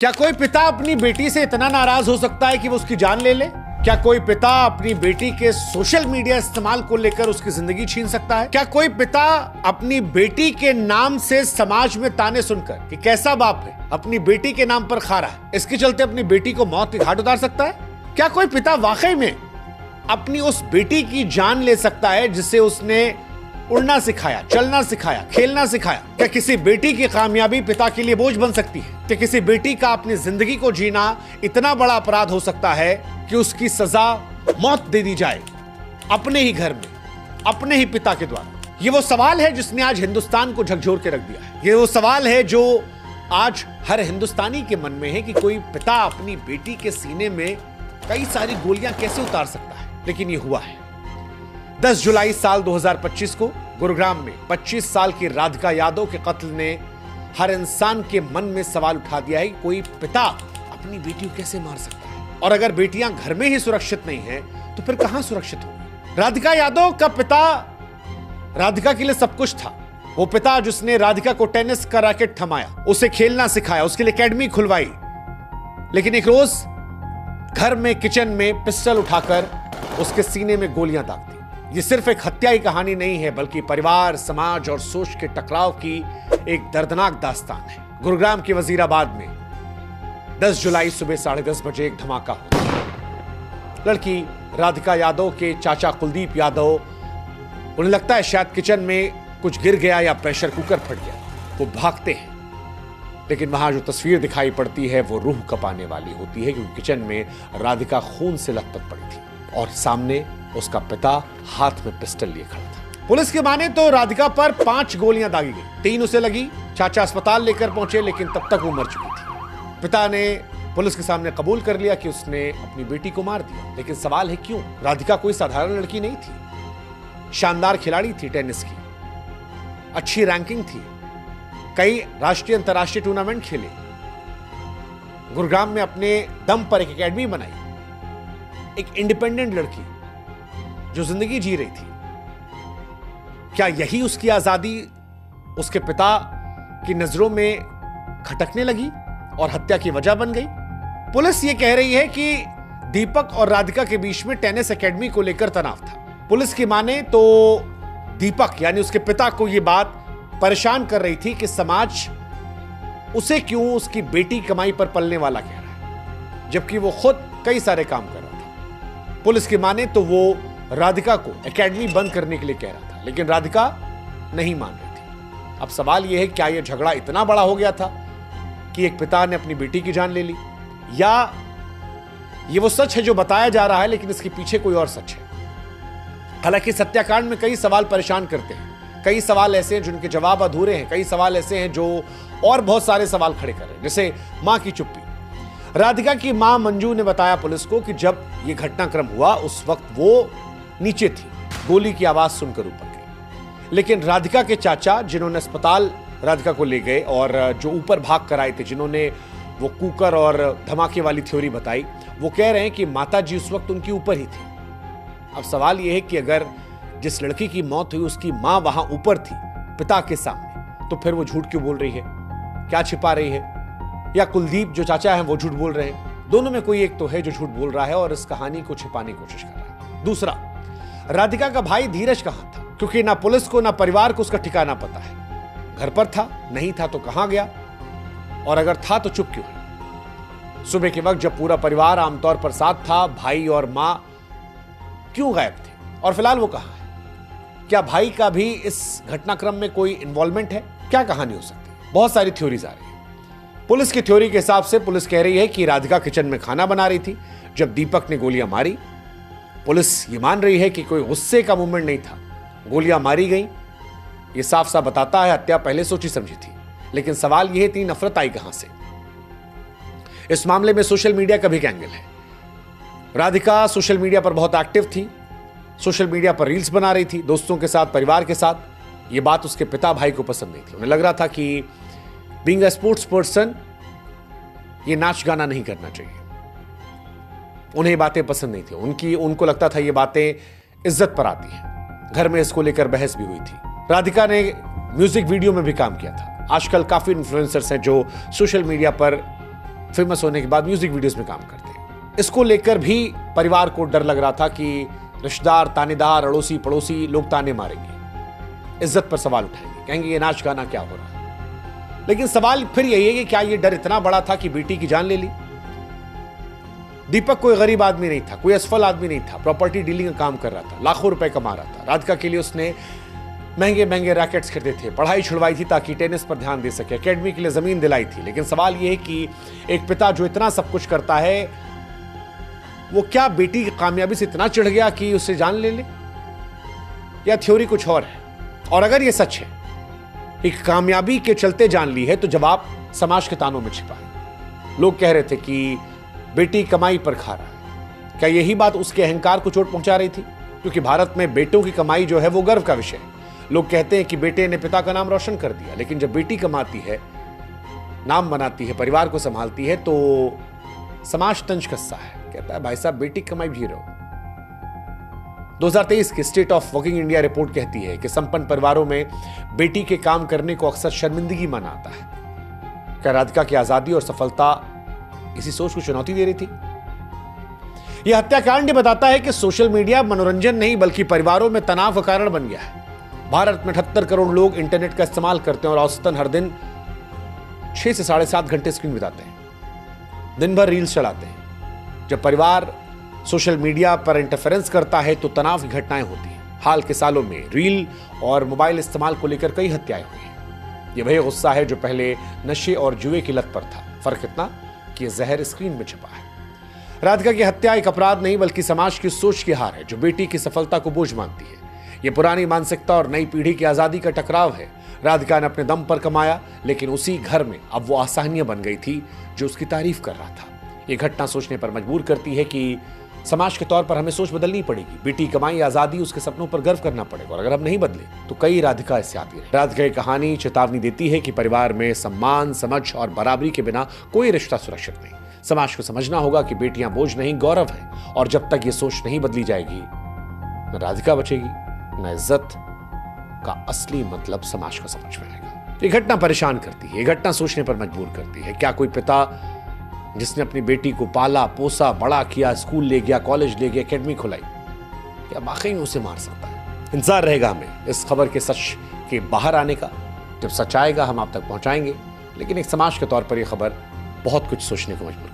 क्या कोई पिता अपनी बेटी से इतना नाराज हो सकता है कि वो उसकी जान ले ले? क्या कोई पिता अपनी बेटी के सोशल मीडिया इस्तेमाल को लेकर उसकी जिंदगी छीन सकता है? क्या कोई पिता अपनी बेटी के नाम से समाज में ताने सुनकर कि कैसा बाप है अपनी बेटी के नाम पर खा रहा है, इसके चलते अपनी बेटी को मौत के घाट उतार सकता है? क्या कोई पिता वाकई में अपनी उस बेटी की जान ले सकता है जिसे उसने उड़ना सिखाया, चलना सिखाया, खेलना सिखाया? क्या किसी बेटी की कामयाबी पिता के लिए बोझ बन सकती है? क्या किसी बेटी का अपनी जिंदगी को जीना इतना बड़ा अपराध हो सकता है कि उसकी सजा मौत दे दी जाए अपने ही घर में, अपने ही पिता के द्वारा? ये वो सवाल है जिसने आज हिंदुस्तान को झकझोर के रख दिया है। ये वो सवाल है जो आज हर हिंदुस्तानी के मन में है कि कोई पिता अपनी बेटी के सीने में कई सारी गोलियां कैसे उतार सकता है। लेकिन ये हुआ है। 10 जुलाई साल 2025 को गुरुग्राम में 25 साल की राधिका यादव के कत्ल ने हर इंसान के मन में सवाल उठा दिया है कि कोई पिता अपनी बेटी को कैसे मार सकता है, और अगर बेटियां घर में ही सुरक्षित नहीं हैं तो फिर कहां सुरक्षित होंगी? राधिका यादव का पिता राधिका के लिए सब कुछ था। वो पिता जिसने राधिका को टेनिस का रैकेट थमाया, उसे खेलना सिखाया, उसके लिए एकेडमी खुलवाई, लेकिन एक रोज घर में किचन में पिस्टल उठाकर उसके सीने में गोलियां दाग दी। ये सिर्फ एक हत्या की कहानी नहीं है, बल्कि परिवार, समाज और सोच के टकराव की एक दर्दनाक दास्तान है। गुरुग्राम के वजीराबाद में 10 जुलाई सुबह 10:30 बजे एक धमाका हुआ। लड़की राधिका यादव के चाचा कुलदीप यादव, उन्हें लगता है शायद किचन में कुछ गिर गया या प्रेशर कुकर फट गया। वो भागते हैं, लेकिन वहां जो तस्वीर दिखाई पड़ती है वो रूह कपाने वाली होती है, क्योंकि किचन में राधिका खून से लथपथ पड़ी थी और सामने उसका पिता हाथ में पिस्टल लिए खड़ा था। पुलिस की माने तो राधिका पर 5 गोलियां दागी गई, 3 उसे लगी। चाचा अस्पताल लेकर पहुंचे, लेकिन तब तक वो मर चुकी थी। पिता ने पुलिस के सामने कबूल कर लिया कि उसने अपनी बेटी को मार दिया, लेकिन सवाल है क्यों? राधिका कोई साधारण लड़की नहीं थी। शानदार खिलाड़ी थी, टेनिस की अच्छी रैंकिंग थी, कई राष्ट्रीय अंतर्राष्ट्रीय टूर्नामेंट खेले, गुरुग्राम में अपने दम पर एक एकेडमी बनाई, एक इंडिपेंडेंट लड़की जो जिंदगी जी रही थी। क्या यही उसकी आजादी उसके पिता की नजरों में खटकने लगी और हत्या की वजह बन गई? पुलिस यह कह रही है कि दीपक और राधिका के बीच में टेनिस एकेडमी को लेकर तनाव था। पुलिस की माने तो दीपक यानी उसके पिता को यह बात परेशान कर रही थी कि समाज उसे क्यों उसकी बेटी कमाई पर पलने वाला कह रहा है, जबकि वो खुद कई सारे काम कर रहा था। पुलिस की माने तो वो राधिका को एकेडमी बंद करने के लिए कह रहा था, लेकिन राधिका नहीं मान रही थी। अब सवाल यह है, क्या यह झगड़ा इतना बड़ा हो गया था कि एक पिता ने अपनी बेटी की जान ले ली, या यह वो सच है जो बताया जा रहा है लेकिन इसके पीछे कोई और सच है? हालांकि सत्याकांड में कई सवाल परेशान करते हैं, कई सवाल ऐसे हैं जिनके जवाब अधूरे हैं, कई सवाल ऐसे हैं जो और बहुत सारे सवाल खड़े कर रहे हैं, जैसे मां की चुप्पी। राधिका की मां मंजू ने बताया पुलिस को कि जब यह घटनाक्रम हुआ उस वक्त वो नीचे थी, गोली की आवाज सुनकर ऊपर गई, लेकिन राधिका के चाचा जिन्होंने अस्पताल राधिका को ले गए और जो ऊपर भाग कर आए थे, जिन्होंने वो कुकर और धमाके वाली थ्योरी बताई, वो कह रहे हैं कि माताजी उस वक्त उनके ऊपर ही थी। अब सवाल यह है कि अगर जिस लड़की की मौत हुई उसकी मां वहां ऊपर थी पिता के सामने, तो फिर वो झूठ क्यों बोल रही है? क्या छिपा रही है? या कुलदीप जो चाचा है वो झूठ बोल रहे हैं? दोनों में कोई एक तो है जो झूठ बोल रहा है और इस कहानी को छिपाने की कोशिश कर रहा है। दूसरा, राधिका का भाई धीरज कहां था? क्योंकि ना पुलिस को ना परिवार को उसका ठिकाना पता है। घर पर था, नहीं था तो कहां गया, और अगर था तो चुप क्यों है? सुबह के वक्त जब पूरा परिवार आमतौर पर साथ था, भाई और मां क्यों गायब थे? और फिलहाल वो कहां है? क्या भाई का भी इस घटनाक्रम में कोई इन्वॉल्वमेंट है? क्या कहानी हो सकती है? बहुत सारी थ्योरीज आ रही है। पुलिस की थ्योरी के हिसाब से पुलिस कह रही है कि राधिका किचन में खाना बना रही थी जब दीपक ने गोलियां मारी। पुलिस ये मान रही है कि कोई गुस्से का मूवमेंट नहीं था, गोलियां मारी गई। ये साफ साफ बताता है हत्या पहले सोची समझी थी। लेकिन सवाल यह है, इतनी नफरत आई कहां से? इस मामले में सोशल मीडिया का भी एक एंगल है। राधिका सोशल मीडिया पर बहुत एक्टिव थी, सोशल मीडिया पर रील्स बना रही थी दोस्तों के साथ, परिवार के साथ। यह बात उसके पिता भाई को पसंद नहीं थी। उन्हें लग रहा था कि बीइंग अ स्पोर्ट्स पर्सन ये नाच गाना नहीं करना चाहिए। उन्हें ये बातें पसंद नहीं थी। उनको लगता था ये बातें इज्जत पर आती हैं। घर में इसको लेकर बहस भी हुई थी। राधिका ने म्यूजिक वीडियो में भी काम किया था। आजकल काफी इन्फ्लुएंसर्स हैं जो सोशल मीडिया पर फेमस होने के बाद म्यूजिक वीडियोस में काम करते हैं। इसको लेकर भी परिवार को डर लग रहा था कि रिश्तेदार, तानेदार, अड़ोसी पड़ोसी लोग ताने मारेंगे, इज्जत पर सवाल उठाएंगे, कहेंगे ये नाच गाना क्या हो रहा है। लेकिन सवाल फिर यही है कि क्या ये डर इतना बड़ा था कि बेटी की जान ले ली? दीपक कोई गरीब आदमी नहीं था, कोई असफल आदमी नहीं था, प्रॉपर्टी डीलिंग का काम कर रहा था, लाखों रुपए कमा रहा था। राधिका के लिए उसने महंगे महंगे रैकेट्स खरीदे थे, पढ़ाई छुड़वाई थी ताकि टेनिस पर ध्यान दे सके, एकेडमी के लिए जमीन दिलाई थी। लेकिन सवाल यह है कि एक पिता जो इतना सब कुछ करता है, वो क्या बेटी की कामयाबी से इतना चिढ़ गया कि उससे जान ले ले? या थ्योरी कुछ और है? और अगर ये सच है कि कामयाबी के चलते जान ली है, तो जवाब समाज के तानों में छिपा है। लोग कह रहे थे कि बेटी कमाई पर खा रहा है। क्या यही बात उसके अहंकार को चोट पहुंचा रही थी? क्योंकि भारत में बेटों की कमाई जो है वो गर्व का विषय है। लोग कहते हैं कि बेटे ने पिता का नाम रोशन कर दिया, लेकिन जब बेटी कमाती है, नाम बनाती है, परिवार को संभालती है, तो समाज तंज कसता है, कहता है भाई साहब बेटी कमाई भी रहो। 2023 की state of working India report कहती है कि संपन्न परिवारों में बेटी के काम करने को अक्सर शर्मिंदगी माना आता है। क्या राधिका की आजादी और सफलता इसी सोच को चुनौती दे रही थी? यह हत्याकांड बताता है कि सोशल मीडिया मनोरंजन नहीं बल्कि परिवारों में तनाव का कारण बन गया है। भारत में 78 करोड़ लोग इंटरनेट का इस्तेमाल करते हैं और औसतन हर दिन 6 से 7.5 घंटे स्क्रीन बिताते हैं, दिन भर रील्स चलाते हैं। जब परिवार सोशल मीडिया पर इंटरफेरेंस करता है तो तनाव की घटनाएं होती हैं। हाल के सालों में रील और मोबाइल इस्तेमाल को लेकर कई हत्याएं हुई हैं। यह वही गुस्सा है जो पहले नशे और जुए की लत पर था। फर्क इतना कि यह जहर स्क्रीन में छिपा है। राधिका की हत्या एक अपराध नहीं बल्कि समाज की सोच की हार है, जो बेटी की सफलता को बोझ मानती है। यह पुरानी मानसिकता और नई पीढ़ी की आजादी का टकराव है। राधिका ने अपने दम पर कमाया, लेकिन उसी घर में अब वो आसानियां बन गई थी जो उसकी तारीफ कर रहा था। यह घटना सोचने पर मजबूर करती है कि समाज के तौर पर हमें सोच बदलनी पड़ेगी। बेटी कमाई, आजादी, उसके सपनों पर गर्व करना पड़ेगा। और अगर हम नहीं बदले तो कई राधिका इससे आती रहे। राधिका की कहानी चेतावनी देती है कि परिवार में सम्मान, समझ और बराबरी के बिना कोई रिश्ता सुरक्षित नहीं। समाज को समझना होगा कि बेटियां बोझ नहीं, गौरव है। और जब तक ये सोच नहीं बदली जाएगी, न राधिका बचेगी, न इज्जत का असली मतलब समाज को समझ में आएगा। ये घटना परेशान करती है, ये घटना सोचने पर मजबूर करती है। क्या कोई पिता जिसने अपनी बेटी को पाला, पोसा, बड़ा किया, स्कूल ले गया, कॉलेज ले गया, एकेडमी खुलाई, क्या वाकई में उसे मार सकता है? इंतजार रहेगा हमें इस खबर के सच के बाहर आने का। जब सच आएगा हम आप तक पहुंचाएंगे, लेकिन एक समाज के तौर पर यह खबर बहुत कुछ सोचने को मजबूर